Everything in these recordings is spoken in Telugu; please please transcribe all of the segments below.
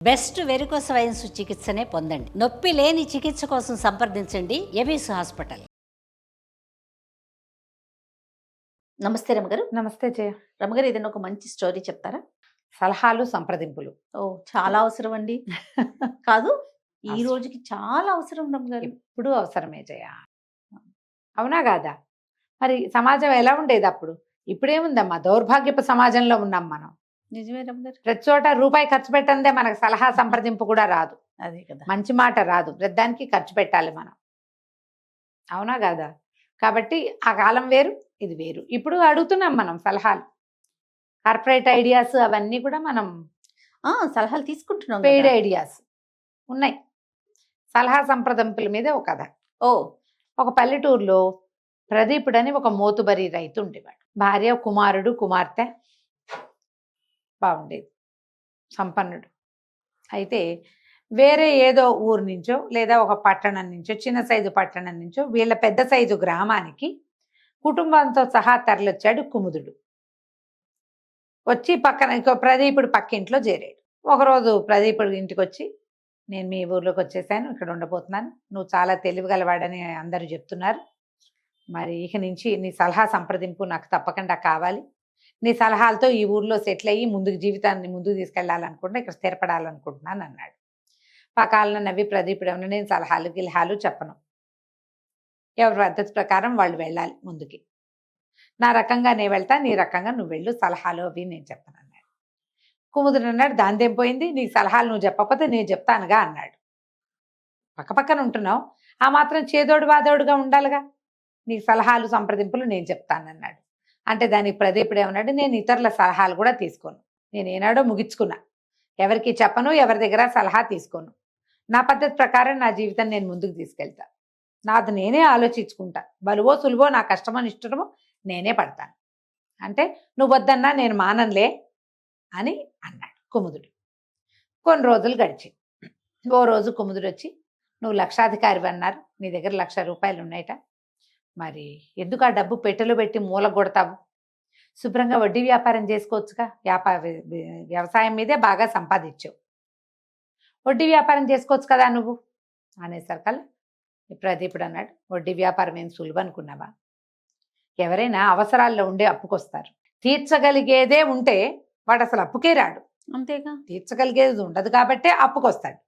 బెస్ట్ వెరికోస్ వెయిన్స్ చికిత్సనే పొందండి. నొప్పి లేని చికిత్స కోసం సంప్రదించండి ఎవిస్ హాస్పిటల్. నమస్తే రమగారు. నమస్తే జయ. రమగారు, ఏదైనా ఒక మంచి స్టోరీ చెప్తారా? సలహాలు సంప్రదింపులు చాలా అవసరం అండి. కాదు, ఈ రోజుకి చాలా అవసరం రమగారు. ఎప్పుడు అవసరమే జయ. అవునా కాదా? మరి సమాజం ఎలా ఉండేది అప్పుడు? ఇప్పుడేముందమ్మా, దౌర్భాగ్యపు సమాజంలో ఉన్నాం మనం. నిజమే రమగారు. ప్రతి చోట రూపాయి ఖర్చు పెట్టందే మనకు సలహా సంప్రదింపు కూడా రాదు. అదే కదా, మంచి మాట రాదు. ప్రతిదానికి ఖర్చు పెట్టాలి మనం. అవునా కాదా? కాబట్టి ఆ కాలం వేరు, ఇది వేరు. ఇప్పుడు అడుగుతున్నాం మనం సలహాలు, కార్పొరేట్ ఐడియాస్ అవన్నీ కూడా మనం సలహాలు తీసుకుంటున్నాం. పెయిడ్ ఐడియాస్ ఉన్నాయి. సలహా సంప్రదింపుల మీద ఒక కథ. ఒక పల్లెటూరులో ప్రదీపుడని ఒక మోతుబరి రైతు ఉండేవాడు. భార్య, కుమారుడు, కుమార్తె, బాగుండేది, సంపన్నుడు. అయితే వేరే ఏదో ఊరు నుంచో లేదా ఒక పట్టణం నుంచో, చిన్న సైజు పట్టణం నుంచో వీళ్ళ పెద్ద సైజు గ్రామానికి కుటుంబంతో సహా తరలొచ్చాడు కుముదుడు. వచ్చి పక్కన ప్రదీపుడు పక్కింట్లో చేరాడు. ఒకరోజు ప్రదీపుడు ఇంటికి వచ్చి, నేను మీ ఊర్లోకి వచ్చేసాను, ఇక్కడ ఉండబోతున్నాను, నువ్వు చాలా తెలివిగలవాడని అందరూ చెప్తున్నారు, మరి ఇక నుంచి నీ సలహా సంప్రదింపు నాకు తప్పకుండా కావాలి, నీ సలహాలతో ఈ ఊర్లో సెటిల్ అయ్యి జీవితాన్ని ముందుకు తీసుకెళ్లాలనుకుంటున్నా, ఇక్కడ స్థిరపడాలనుకుంటున్నాను అన్నాడు. పకాలను నవ్వి ప్రదీపుడు ఏమన్నా, నేను సలహాలు గిలహాలు చెప్పను, ఎవరి పద్ధతి ప్రకారం వాళ్ళు వెళ్ళాలి ముందుకి, నా రకంగా నేను వెళ్తా, నీ రకంగా నువ్వు వెళ్ళు, సలహాలు అవి నేను చెప్పను అన్నాడు. కుముదుడు అన్నాడు, దాందేం పోయింది, నీకు సలహాలు నువ్వు చెప్పకపోతే నేను చెప్తానుగా అన్నాడు. పక్కపక్కన ఉంటున్నావు, ఆ మాత్రం చేదోడు వాదోడుగా ఉండాలిగా, నీకు సలహాలు సంప్రదింపులు నేను చెప్తానన్నాడు. అంటే దానికి ప్రదీపుడు ఏమన్నాడు, నేను ఇతరుల సలహాలు కూడా తీసుకోను, నేను ఏనాడో ముగించుకున్నా, ఎవరికి చెప్పను, ఎవరి దగ్గర సలహా తీసుకోను, నా పద్ధతి ప్రకారం నా జీవితం నేను ముందుకు తీసుకెళ్తా, నాది నేనే ఆలోచించుకుంటా, బలువో సులువో, నా కష్టమో నిష్టమో నేనే పడతాను, అంటే నువ్వు వద్దన్నా నేను మానలే అని అన్నాడు కుముదుడు. కొన్ని రోజులు గడిచి ఓ రోజు కుముదుడు వచ్చి, నువ్వు లక్షాధికారి అన్నారు, నీ దగ్గర 1,00,000 రూపాయలు ఉన్నాయట, మరి ఎందుకు ఆ డబ్బు పెట్టెలు పెట్టి మూల కొడతావు, శుభ్రంగా వడ్డీ వ్యాపారం చేసుకోవచ్చుగా, వ్యవసాయం మీదే బాగా సంపాదించావు, వడ్డీ వ్యాపారం చేసుకోవచ్చు కదా నువ్వు అనేసరికల్లా ప్రదీపుడు అన్నాడు, వడ్డీ వ్యాపారం ఏం సులువు అనుకున్నావా, ఎవరైనా అవసరాల్లో ఉండే అప్పుకొస్తారు, తీర్చగలిగేదే ఉంటే వాడు అసలు అప్పుకే రాడు, అంతేగా, తీర్చగలిగేది ఉండదు కాబట్టే అప్పుకొస్తాడు.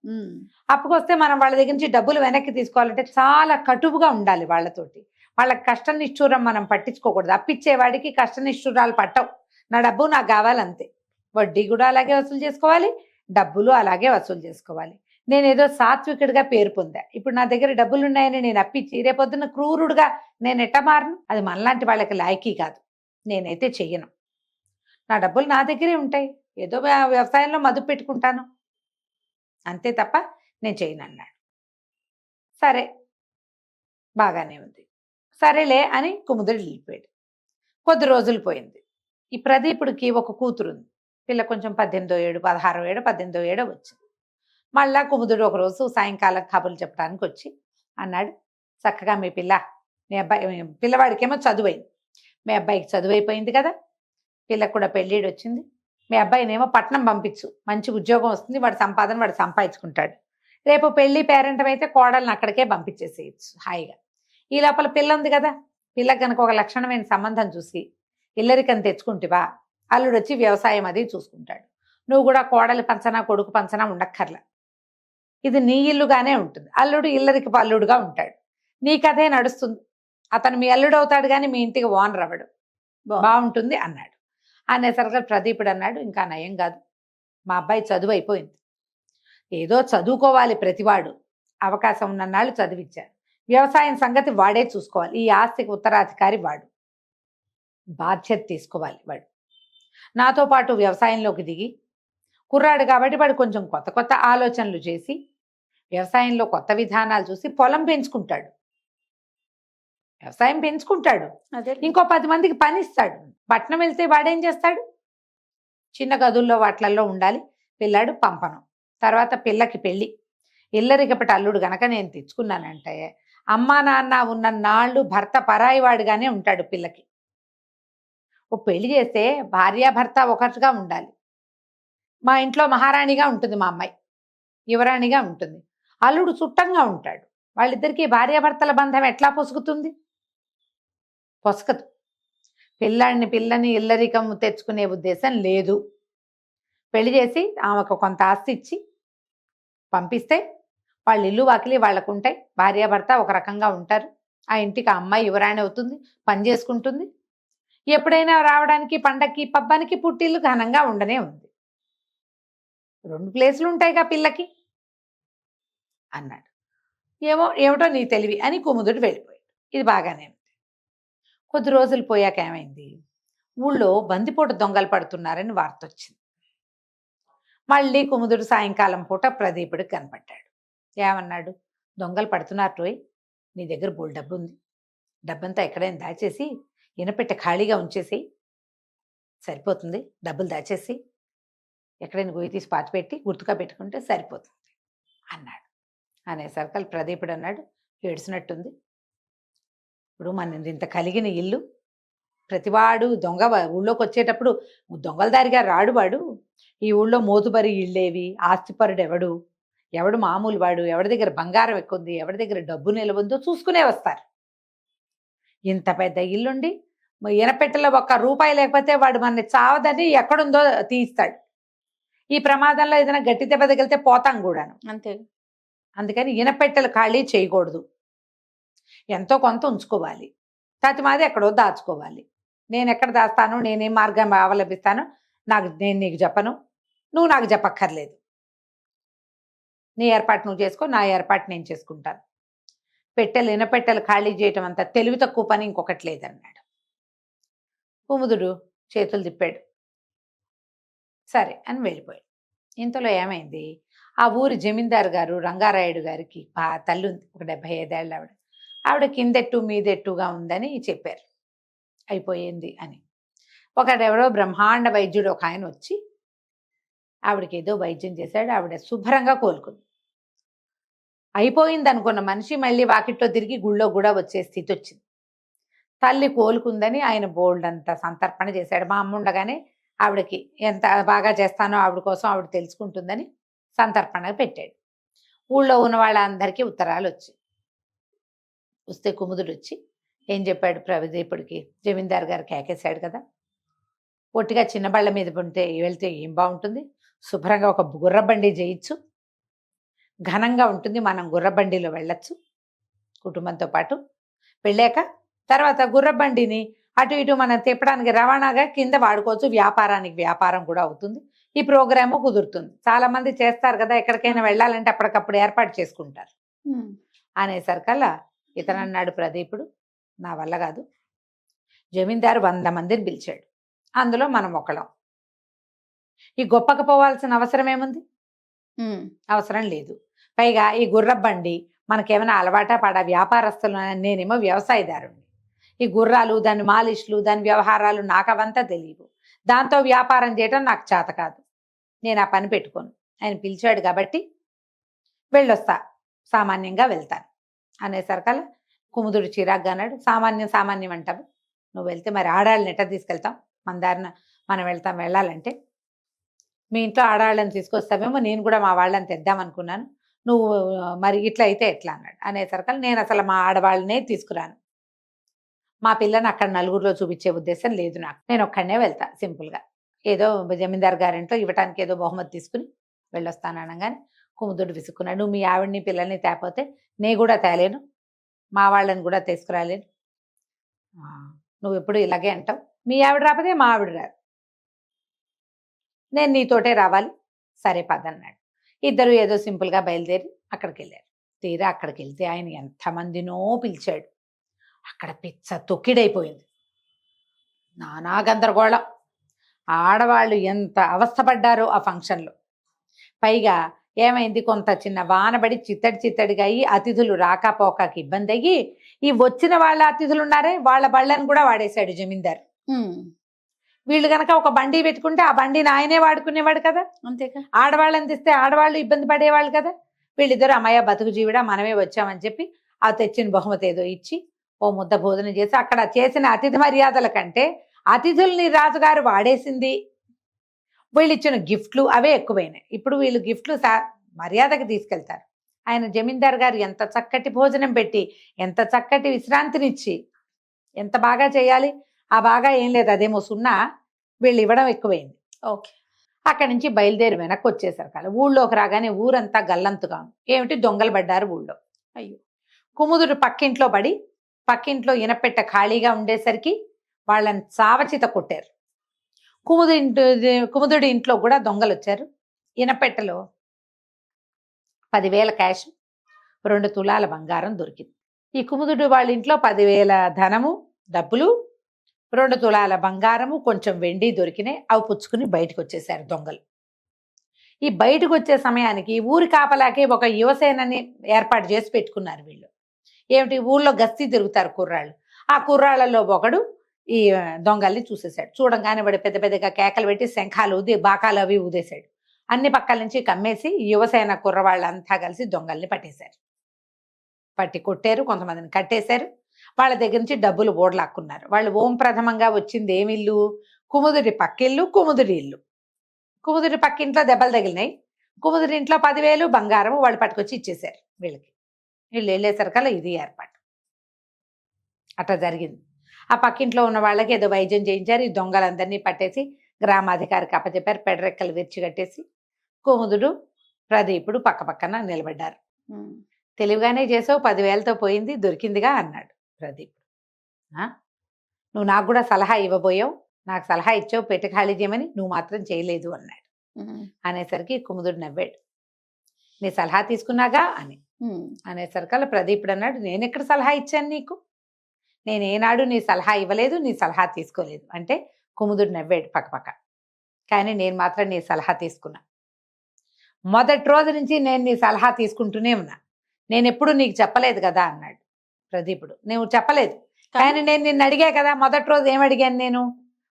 అప్పుకొస్తే మనం వాళ్ళ దగ్గర నుంచి డబ్బులు వెనక్కి తీసుకోవాలంటే చాలా కటువుగా ఉండాలి వాళ్ళతోటి, వాళ్ళకి కష్ట నిష్ఠూరం మనం పట్టించుకోకూడదు, అప్పిచ్చేవాడికి కష్ట నిష్ఠూరాలు పట్టవు, నా డబ్బు నాకు కావాలంతే, వడ్డీ కూడా అలాగే వసూలు చేసుకోవాలి, డబ్బులు అలాగే వసూలు చేసుకోవాలి. నేనేదో సాత్వికుడిగా పేరు పొందా, ఇప్పుడు నా దగ్గర డబ్బులు ఉన్నాయని నేను అప్పిచ్చి రేపొద్దున క్రూరుడుగా నేను ఎట్ట మారను, అది మనలాంటి వాళ్ళకి లాయకీ కాదు, నేనైతే చెయ్యను, నా డబ్బులు నా దగ్గరే ఉంటాయి, ఏదో వ్యవసాయంలో మదుపు పెట్టుకుంటాను అంతే తప్ప నేను చేయను అన్నాడు. సరే, బాగానే ఉంది, సరేలే అని కుముదుడు వెళ్ళిపోయాడు. కొద్ది రోజులు పోయింది. ఈ ప్రదీపుడికి ఒక కూతురుంది, పిల్ల కొంచెం 18వ ఏడు 16వ ఏడు 18వ ఏడో వచ్చింది. మళ్ళా కుముదుడు ఒకరోజు సాయంకాలం కబుర్లు చెప్పడానికి వచ్చి అన్నాడు, చక్కగా మీ మీ అబ్బాయి, పిల్లవాడికేమో చదువైంది, మీ అబ్బాయికి చదువు అయిపోయింది కదా, పిల్లకు కూడా పెళ్ళిడు వచ్చింది, మీ అబ్బాయినేమో పట్నం పంపించు, మంచి ఉద్యోగం వస్తుంది, వాడి సంపాదన వాడు సంపాదించుకుంటాడు, రేపు పెళ్లి పేరెంటం అయితే కోడల్ని అక్కడికే పంపించేసేయచ్చు హాయిగా. ఈ లోపల పిల్ల ఉంది కదా, పిల్లకి కనుక ఒక లక్షణమైన సంబంధం చూసి ఇల్లరికం తెచ్చుకుంటేవా, అల్లుడు వచ్చి వ్యవసాయం అది చూసుకుంటాడు, నువ్వు కూడా కోడలి పంచనా కొడుకు పంచనా ఉండక్కర్లా, ఇది నీ ఇల్లుగానే ఉంటుంది, అల్లుడు ఇల్లరికి అల్లుడుగా ఉంటాడు, నీ కథే నడుస్తుంది, అతను మీ అల్లుడు అవుతాడు కానీ మీ ఇంటికి ఓనర్ అవ్వడు, బాగుంటుంది అన్నాడు. అనేసరికి ప్రదీపుడు అన్నాడు, ఇంకా నయం కాదు, మా అబ్బాయి చదువు అయిపోయింది, ఏదో చదువుకోవాలి ప్రతివాడు, అవకాశం ఉన్నన్నాళ్ళు చదివించారు, వ్యవసాయం సంగతి వాడే చూసుకోవాలి, ఈ ఆస్తికి ఉత్తరాధికారి వాడు, బాధ్యత తీసుకోవాలి వాడు, నాతో పాటు వ్యవసాయంలోకి దిగి, కుర్రాడు కాబట్టి వాడు కొంచెం కొత్త కొత్త ఆలోచనలు చేసి వ్యవసాయంలో కొత్త విధానాలు చూసి పొలం పెంచుకుంటాడు, వ్యవసాయం పెంచుకుంటాడు, ఇంకో 10 మందికి పని ఇస్తాడు. పట్నం వెళ్తే వాడేం చేస్తాడు, చిన్న గదుల్లో వాటిల్లో ఉండాలి, పిల్లాడు పంపను, తర్వాత పిల్లకి పెళ్ళి, ఇల్లరికపటి అల్లుడు గనక నేను తెచ్చుకున్నానంటే అమ్మా నాన్న ఉన్న నాళ్ళు భర్త పరాయివాడిగానే ఉంటాడు పిల్లకి. ఓ పెళ్లి చేస్తే భార్యాభర్త ఒకటిగా ఉండాలి, మా ఇంట్లో మహారాణిగా ఉంటుంది మా అమ్మాయి, యువరాణిగా ఉంటుంది. అల్లుడు చుట్టంగా ఉంటాడు. వాళ్ళిద్దరికీ భార్యాభర్తల బంధం ఎట్లా పొసుగుతుంది? పొసగదు. పిల్లని ఇల్లరికం తెచ్చుకునే ఉద్దేశం లేదు. పెళ్లి చేసి ఆమెకు కొంత ఆస్తి ఇచ్చి పంపిస్తే వాళ్ళ ఇల్లు వాకిలి వాళ్ళకు ఉంటాయి. భార్యాభర్త ఒక రకంగా ఉంటారు. ఆ ఇంటికి ఆ అమ్మాయి యువరాణి అవుతుంది, పని చేసుకుంటుంది. ఎప్పుడైనా రావడానికి పండక్కి పబ్బానికి పుట్టిల్లు ఘనంగా ఉండనే ఉంది. 2 ప్లేసులు ఉంటాయిగా పిల్లకి అన్నాడు. ఏమిటో నీ తెలివి అని కుముదుడు వెళ్ళిపోయాడు. ఇది బాగానే ఉంది. కొద్ది రోజులు పోయాక ఏమైంది, ఊళ్ళో బందిపోటు దొంగలు పడుతున్నారని వార్త వచ్చింది. మళ్ళీ కుముదుడు సాయంకాలం పూట ప్రదీపుడికి కనపడ్డాడు. ఏమన్నాడు? దొంగలు పడుతున్నారు రోయ్, నీ దగ్గర బోల్ డబ్బు ఉంది, డబ్బంతా ఎక్కడైనా దాచేసి ఇనపెట్టె ఖాళీగా ఉంచేసి సరిపోతుంది, డబ్బులు దాచేసి ఎక్కడైనా గొయ్యి తీసి పాతిపెట్టి గుర్తుగా పెట్టుకుంటే సరిపోతుంది అన్నాడు. అనేసరికి ప్రదీపుడు అన్నాడు, ఏడ్చినట్టుంది. ఇప్పుడు మన ఇంత కలిగిన ఇల్లు, ప్రతివాడు దొంగ ఊళ్ళోకి వచ్చేటప్పుడు దొంగల దారిగా రాడు వాడు. ఈ ఊళ్ళో మోతుబరి ఇళ్ళేవి, ఆస్తిపరుడు ఎవడు మామూలు వాడు, ఎవరి దగ్గర బంగారం ఎక్కుంది, ఎవరి దగ్గర డబ్బు నిలవుందో చూసుకునే వస్తారు. ఇంత పెద్ద ఇల్లుండి ఇనపెట్టెలో ₹1 లేకపోతే వాడు మన చావదని ఎక్కడుందో తీస్తాడు. ఈ ప్రమాదంలో ఏదైనా గట్టి దెబ్బ తగిలితే పోతాం కూడాను. అంతే. అందుకని ఇనపెట్టెలు ఖాళీ చేయకూడదు, ఎంతో కొంత ఉంచుకోవాలి. మాది ఎక్కడో దాచుకోవాలి. నేను ఎక్కడ దాస్తాను, నేనేం మార్గం అవలంబిస్తాను నేను నీకు చెప్పను, నువ్వు నాకు చెప్పక్కర్లేదు. నీ ఏర్పాటు నువ్వు చేసుకో, నా ఏర్పాటు నేను చేసుకుంటాను. ఇనపెట్టెలు ఖాళీ చేయటం అంత తెలివి తక్కువ పని ఇంకొకటి లేదన్నాడు. కుముదుడు చేతులు తిప్పాడు, సరే అని వెళ్ళిపోయాడు. ఇంతలో ఏమైంది, ఆ ఊరి జమీందారు గారు రంగారాయుడు గారికి తల్లి ఉంది, ఒక 75 ఏళ్ళ ఆవిడ కిందెట్టు మీదెట్టుగా ఉందని చెప్పారు. అయిపోయింది అని ఒకడెవడో బ్రహ్మాండ వైద్యుడు ఒక ఆయన వచ్చి ఆవిడకి ఏదో వైద్యం చేశాడు. ఆవిడ శుభ్రంగా కోలుకుంది. అయిపోయింది అనుకున్న మనిషి మళ్ళీ వాకిట్లో తిరిగి గుళ్ళో కూడా వచ్చే స్థితి వచ్చింది. తల్లి కోలుకుందని ఆయన బోల్డ్ అంత సంతర్పణ చేశాడు. మా అమ్మ ఉండగానే ఆవిడకి ఎంత బాగా చేస్తానో ఆవిడ కోసం ఆవిడ తెలుసుకుంటుందని సంతర్పణ పెట్టాడు. ఊళ్ళో ఉన్న వాళ్ళందరికీ ఉత్తరాలు వస్తే కుముదుడు వచ్చి ఏం చెప్పాడు, ప్రదీపుడికి జమీందారు గారు కేకేశాడు కదా, పొట్టిగా చిన్న బళ్ళ మీద వెళ్తే ఏం బాగుంటుంది, శుభ్రంగా ఒక గుర్రబండి చేయొచ్చు, ఘనంగా ఉంటుంది, మనం గుర్రబండిలో వెళ్ళొచ్చు కుటుంబంతో పాటు. వెళ్ళాక తర్వాత గుర్రబండిని అటు ఇటు మనం తిప్పడానికి రవాణాగా కింద వాడుకోవచ్చు, వ్యాపారానికి వ్యాపారం కూడా అవుతుంది, ఈ ప్రోగ్రాము కుదురుతుంది. చాలా మంది చేస్తారు కదా, ఎక్కడికైనా వెళ్ళాలంటే అప్పటికప్పుడు ఏర్పాటు చేసుకుంటారు. అనేసరికల్లా ఇతను అన్నాడు ప్రదీపుడు, నా వల్ల కాదు, జమీందారు 100 మందిని పిలిచాడు, అందులో మనం ఒకళ్ళం. ఈ గొప్పకు పోవాల్సిన అవసరం ఏముంది? అవసరం లేదు. పైగా ఈ గుర్రబండి మనకేమైనా అలవాటా పడా? వ్యాపారస్తులు, నేనేమో వ్యవసాయదారుణ్ణి. ఈ గుర్రాలు, దాని మాలిష్లు, దాని వ్యవహారాలు నాకు అవంతా తెలియవు. దాంతో వ్యాపారం చేయటం నాకు చేత కాదు, నేను ఆ పని పెట్టుకోను. ఆయన పిలిచాడు కాబట్టి వెళ్ళొస్తా, సామాన్యంగా వెళ్తాను అనేసరికల కుముదుడు చిరాగ్గా అన్నాడు, సామాన్యం అంటావు, నువ్వు వెళ్తే మరి ఆడాళ్ళని ఎట్లా తీసుకెళ్తాం, మన దారిన మనం వెళ్ళాలంటే మీ ఇంట్లో ఆడవాళ్ళని తీసుకొస్తామేమో, నేను కూడా మా వాళ్ళని తెద్దామనుకున్నాను, నువ్వు మరి ఇట్లా అయితే ఎట్లా అన్నాడు. అనేసరికల్ నేను అసలు మా ఆడవాళ్ళనే తీసుకురాను, మా పిల్లని అక్కడ నలుగురిలో చూపించే ఉద్దేశం లేదు నాకు, నేను ఒక్కడనే వెళ్తా సింపుల్గా, ఏదో జమీందారు గారింట్లో ఇవ్వటానికి ఏదో బహుమతి తీసుకుని వెళ్ళొస్తాను అనగానే కుముదుడు విసుక్కున్నాడు, నువ్వు మీ ఆవిడ్ని పిల్లల్ని తేపోతే నేను కూడా తేలేను, మా వాళ్ళని కూడా తీసుకురాలేను, నువ్వు ఎప్పుడు ఇలాగే అంటావు, మీ ఆవిడ రాకపోతే మా ఆవిడ రాదు, నేను నీతోటే రావాలి, సరే పదన్నాడు. ఇద్దరు ఏదో సింపుల్గా బయలుదేరి అక్కడికి వెళ్ళారు. తీరా అక్కడికి వెళ్తే ఆయన ఎంతమందినో పిలిచాడు. అక్కడ పిచ్చ తొక్కిడైపోయింది, నానా గందరగోళం, ఆడవాళ్ళు ఎంత అవస్థపడ్డారో ఆ ఫంక్షన్లో. పైగా ఏమైంది, కొంత చిన్న వానబడి చిత్తడిగా అయ్యి అతిథులు రాకపోకకి ఇబ్బంది అయ్యి ఈ వచ్చిన వాళ్ళ అతిథులు ఉన్నారే వాళ్ళ బళ్ళని కూడా వాడేశాడు జమీందారు. వీళ్ళు గనక ఒక బండి పెట్టుకుంటే ఆ బండిని ఆయనే వాడుకునేవాడు కదా, అంతేకా, ఆడవాళ్ళని తెస్తే ఆడవాళ్ళు ఇబ్బంది పడేవాళ్ళు కదా. వీళ్ళిద్దరు అమ్మయ్య బతుకు జీవిడా మనమే వచ్చామని చెప్పి ఆ తెచ్చిన బహుమతి ఏదో ఇచ్చి ఓ ముద్ద భోజనం చేసి అక్కడ చేసిన అతిథి మర్యాదల కంటే అతిథుల్ని రాజుగారు వాడేసింది, వీళ్ళు ఇచ్చిన గిఫ్ట్లు అవే ఎక్కువైనాయి. ఇప్పుడు వీళ్ళు గిఫ్ట్లు మర్యాదగా తీసుకెళ్తారు. ఆయన జమీందార్ గారు ఎంత చక్కటి భోజనం పెట్టి, ఎంత చక్కటి విశ్రాంతినిచ్చి, ఎంత బాగా చేయాలి. ఆ బాగా ఏం లేదు, అదేమో సున్నా, వీళ్ళు ఇవ్వడం ఎక్కువైంది. ఓకే. అక్కడి నుంచి బయలుదేరి వెనక్కి వచ్చేసారు కాదు. ఊళ్ళోకి రాగానే ఊరంతా గల్లంతుగా ఉంది. ఏమిటి, దొంగలు పడ్డారు ఊళ్ళో. అయ్యో. కుముదుడు పక్కింట్లో పడి, పక్కింట్లో ఇనపెట్ట ఖాళీగా ఉండేసరికి వాళ్ళని చావచిత కొట్టారు. కుముదుడి ఇంట్లో కూడా దొంగలు వచ్చారు. ఇనపెట్టలో 10,000 క్యాష్, 2 తులాల బంగారం దొరికింది. ఈ కుముదుడు వాళ్ళ ఇంట్లో 10,000 ధనము, డబ్బులు, 2 తులాల బంగారము, కొంచెం వెండి దొరికినాయి. అవి పుచ్చుకుని బయటకు వచ్చేసారు దొంగలు. ఈ బయటకు వచ్చే సమయానికి ఊరి కాపలాకి ఒక యువసేనని ఏర్పాటు చేసి పెట్టుకున్నారు వీళ్ళు. ఏమిటి, ఊళ్ళో గస్తీ తిరుగుతారు కుర్రాళ్ళు. ఆ కుర్రాళ్ళలో ఒకడు ఈ దొంగల్ని చూసేశాడు. చూడంగానే వాడు పెద్ద పెద్దగా కేకలు పెట్టి శంఖాలు ఊది, బాకాలు అవి ఊదేశాడు. అన్ని పక్కల నుంచి కమ్మేసి యువసేన కుర్రవాళ్ళంతా కలిసి దొంగల్ని పట్టేశారు. పట్టి కొట్టారు, కొంతమందిని కట్టేశారు. వాళ్ళ దగ్గర నుంచి డబ్బులు ఓడలాక్కున్నారు. వాళ్ళు ఓం ప్రథమంగా వచ్చింది ఏమిల్లు, కుముదుడి పక్కిల్లు, కుముదుడి ఇల్లు. కుముదుడి పక్కింట్లో దెబ్బలు తగిలినాయి. కుముదుడి ఇంట్లో 10,000 బంగారం వాళ్ళు పట్టుకొచ్చి ఇచ్చేశారు వీళ్ళకి. వీళ్ళు వెళ్ళేసరికల్లా ఇది ఏర్పాటు అట్లా జరిగింది. ఆ పక్కింట్లో ఉన్న వాళ్ళకి ఏదో వైద్యం చేయించారు. ఈ దొంగలందరినీ పట్టేసి గ్రామాధికారికి అప్పచెప్పారు. పెడరెక్కలు విరిచిగట్టేసి కుముదుడు, ప్రదీపుడు పక్క పక్కన నిలబడ్డారు. తెలివిగానే చేసావు, 10,000తో పోయింది, దొరికిందిగా అన్నాడు ప్రదీప్. నువ్వు నాకు కూడా సలహా ఇవ్వబోయావు, నాకు సలహా ఇచ్చావు పెట్టి ఖాళీ చేయమని, నువ్వు మాత్రం చేయలేదు అన్నాడు. అనేసరికి కుముదుడు నవ్వాడు. నీ సలహా తీసుకున్నాగా అని అనేసరికల్లా ప్రదీపుడు అన్నాడు, నేను ఎక్కడ సలహా ఇచ్చాను నీకు, నేను ఏనాడు నీ సలహా ఇవ్వలేదు, నీ సలహా తీసుకోలేదు అంటే కుముదుడు నవ్వాడు పక్కపక్క. కానీ నేను మాత్రం నీ సలహా తీసుకున్నా. మొదటి రోజు నుంచి నేను నీ సలహా తీసుకుంటూనే ఉన్నా. నేను ఎప్పుడు నీకు చెప్పలేదు కదా అన్నాడు ప్రదీపుడు. నువ్వు చెప్పలేదు, కానీ నేను నిన్ను అడిగా కదా. మొదటి రోజు ఏమడిగాను నేను,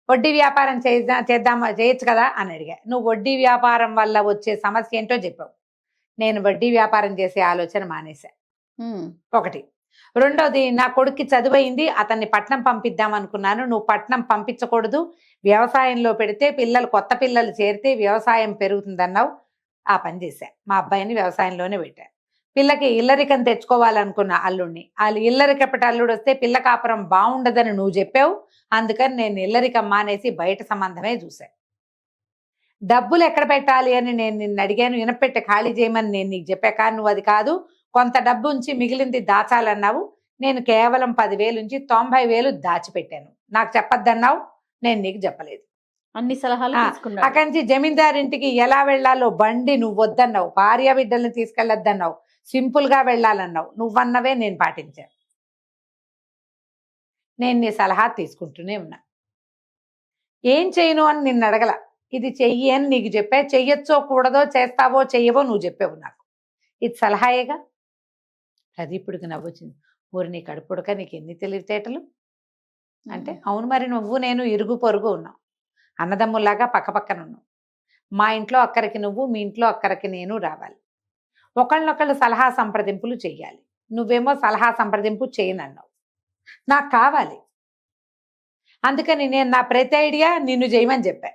వడ్డీ వ్యాపారం చేయొచ్చు కదా అని అడిగా. నువ్వు వడ్డీ వ్యాపారం వల్ల వచ్చే సమస్య ఏంటో చెప్పావు. నేను వడ్డీ వ్యాపారం చేసే ఆలోచన మానేశా. ఒకటి. రెండోది, నా కొడుక్కి చదువైంది, అతన్ని పట్నం పంపిద్దాం అనుకున్నాను. నువ్వు పట్నం పంపించకూడదు, వ్యవసాయంలో పెడితే కొత్త పిల్లలు చేరితే వ్యవసాయం పెరుగుతుందన్నావు. ఆ పని చేశా. మా అబ్బాయిని వ్యవసాయంలోనే పెట్టా. పిల్లకి ఇల్లరికం తెచ్చుకోవాలనుకున్న అల్లుడిని, వాళ్ళు ఇల్లరికపటి అల్లుడు వస్తే పిల్ల కాపురం బాగుండదని నువ్వు చెప్పావు. అందుకని నేను ఇల్లరికం మానేసి బయట సంబంధమే చూశా. డబ్బులు ఎక్కడ పెట్టాలి అని నేను నిన్ను అడిగాను. ఇనపెట్టి ఖాళీ చేయమని నేను నీకు చెప్పా, కానీ నువ్వు అది కాదు, కొంత డబ్బు ఉంచి మిగిలింది దాచాలన్నావు. నేను కేవలం 10,000 నుంచి 90,000 దాచిపెట్టాను. నాకు చెప్పొద్దన్నావు, నేను నీకు చెప్పలేదు. అన్ని సలహాలు తీసుకున్నాడు. అక్కడి నుంచి జమీందారింటికి ఎలా వెళ్లాలో బండి నువ్వు వద్దన్నావు, భార్య బిడ్డల్ని తీసుకెళ్లొద్దన్నావు, సింపుల్ గా వెళ్ళాలన్నావు. నువ్వన్నవే నేను పాటించాను. నేను నీ సలహా తీసుకుంటూనే ఉన్నా. ఏం చేయను అని నిన్ను అడగల, ఇది చెయ్యి అని నీకు చెప్పా. చెయ్యొచ్చో కూడదో, చేస్తావో చెయ్యవో నువ్వు చెప్పావు నాకు. ఇది సలహాయేగా. ప్రదీపుడికి నవ్వొచ్చింది. ఊరి నీ కడుపుడక నీకు ఎన్ని తెలివితేటలు అంటే, అవును మరి, నువ్వు నేను ఇరుగు పొరుగు ఉన్నావు, అన్నదమ్ముల్లాగా పక్కపక్కన ఉన్నావు. మా ఇంట్లో అక్కడికి నువ్వు, మీ ఇంట్లో అక్కడికి నేను రావాలి. ఒకళ్ళనొకళ్ళు సలహా సంప్రదింపులు చెయ్యాలి. నువ్వేమో సలహా సంప్రదింపు చేయనన్నావు. నాకు కావాలి. అందుకని నేను నా ప్రతి ఐడియా నిన్ను చేయమని చెప్పా.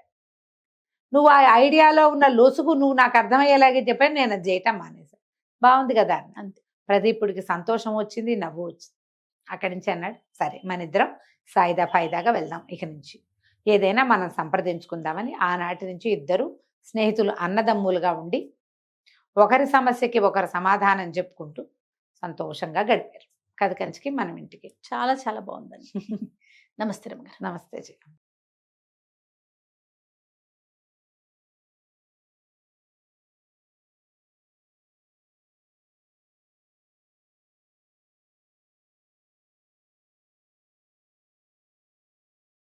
నువ్వు ఆ ఐడియాలో ఉన్న లోసుకు నువ్వు నాకు అర్థమయ్యేలాగే చెప్పాను, నేను అది చేయటం మానేశాను. బాగుంది కదా అంతే. ప్రదీపుడికి సంతోషం వచ్చింది, నవ్వు వచ్చింది. అక్కడి నుంచి అన్నాడు, సరే మన ఇద్దరం సాయిదా ఫాయిదాగా వెళ్దాం, ఇక నుంచి ఏదైనా మనం సంప్రదించుకుందామని. ఆనాటి నుంచి ఇద్దరు స్నేహితులు అన్నదమ్ములుగా ఉండి ఒకరి సమస్యకి ఒకరు సమాధానం చెప్పుకుంటూ సంతోషంగా గడిపారు. కథ కంచికి మనం ఇంటికి. చాలా చాలా బాగుందండి. నమస్తే రమ్య గారు. నమస్తే జీ.